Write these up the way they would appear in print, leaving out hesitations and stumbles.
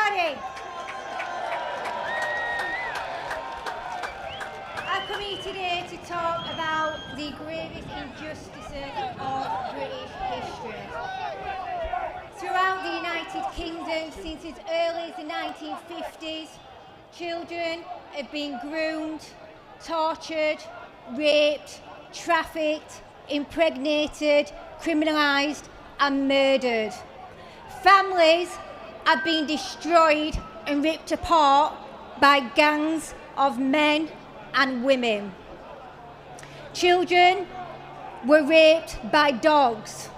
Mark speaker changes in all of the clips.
Speaker 1: everybody. I come here today to talk about the gravest injustices of British history. Throughout the United Kingdom, since as early as the 1950s, children have been groomed, tortured, raped, trafficked, impregnated, criminalised and murdered. Families have been destroyed and ripped apart by gangs of men and women. Children were raped by dogs.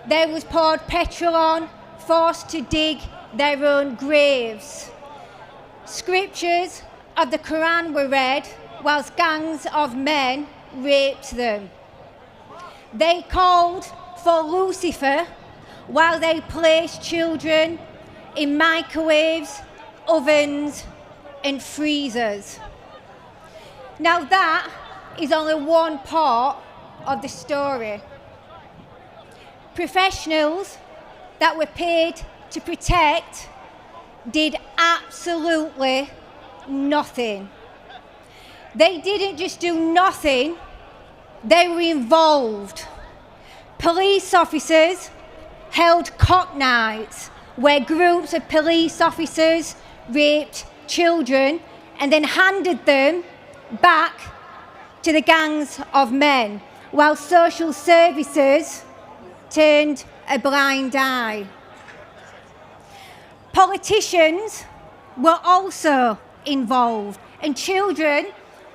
Speaker 1: There was poured petrol on, forced to dig their own graves. Scriptures of the Quran were read whilst gangs of men raped them. They called for Lucifer while they placed children in microwaves, ovens and freezers. Now that is only one part of the story. Professionals that were paid to protect did absolutely nothing. They didn't just do nothing, they were involved. Police officers held cock nights where groups of police officers raped children and then handed them back to the gangs of men, while social services turned a blind eye. Politicians were also involved, and children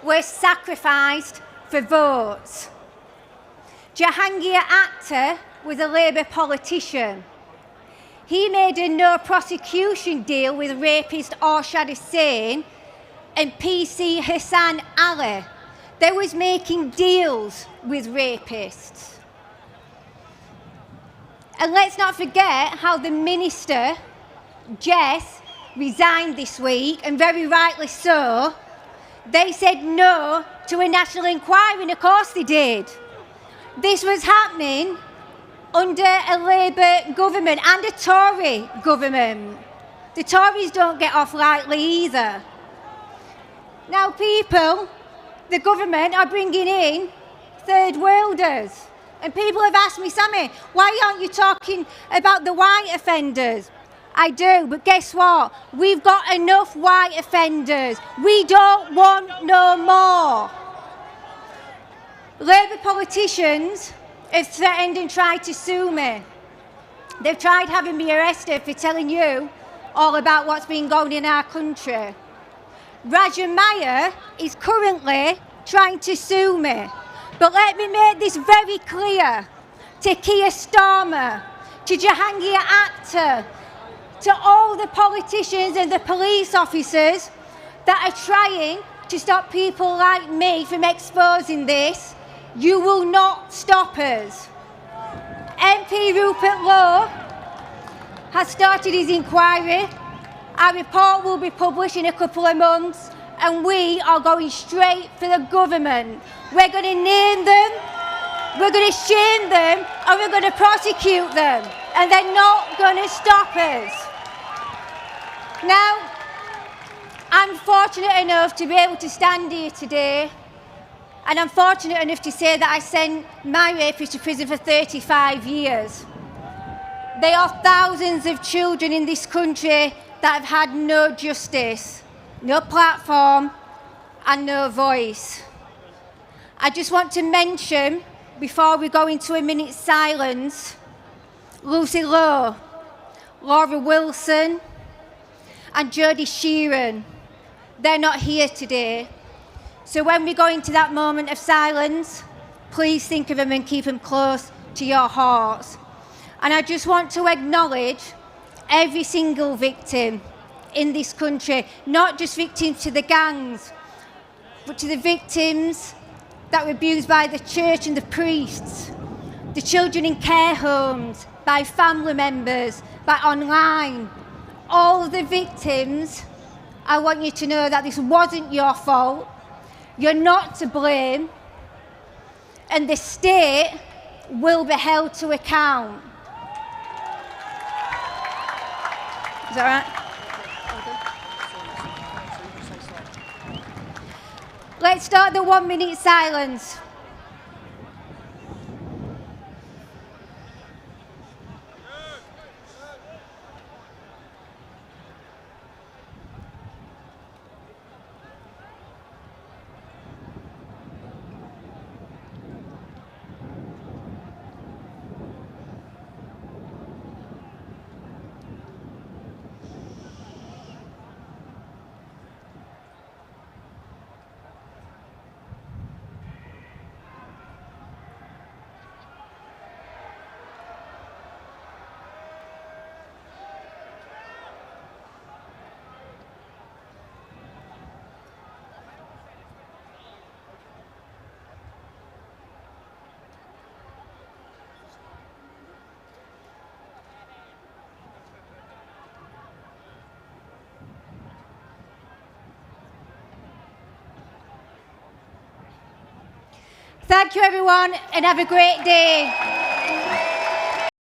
Speaker 1: were sacrificed for votes. Jahangir Akhtar was a Labour politician. He made a no prosecution deal with rapist Arshad Hussain and PC Hassan Ali. They was making deals with rapists. And let's not forget how the minister, Jess, resigned this week, and very rightly so. They said no to a national inquiry, and of course they did. This was happening under a Labour government and a Tory government. The Tories don't get off lightly either. Now people, the government are bringing in third worlders. And people have asked me, Sammy, why aren't you talking about the white offenders? I do, but guess what? We've got enough white offenders. We don't want no more. Labour politicians have threatened and tried to sue me. They've tried having me arrested for telling you all about what's been going in our country. Raja Meyer is currently trying to sue me. But let me make this very clear to Keir Starmer, to Jahangir Akhtar, to all the politicians and the police officers that are trying to stop people like me from exposing this. You will not stop us. MP Rupert Lowe has started his inquiry. Our report will be published in a couple of months, and we are going straight for the government. We're going to name them, we're going to shame them, and we're going to prosecute them. And they're not going to stop us. Now, I'm fortunate enough to be able to stand here today, and I'm fortunate enough to say that I sent my rapist to prison for 35 years. There are thousands of children in this country that have had no justice, no platform and no voice. I just want to mention, before we go into a minute's silence, Lucy Lowe, Laura Wilson and Jodie Sheeran. They're not here today. So when we go into that moment of silence, please think of them and keep them close to your hearts. And I just want to acknowledge every single victim in this country, not just victims to the gangs, but to the victims that were abused by the church and the priests, the children in care homes, by family members, by online. All the victims, I want you to know that this wasn't your fault. You're not to blame, and the state will be held to account. Is that right? Let's start the 1 minute silence. Thank you, everyone, and have a great day.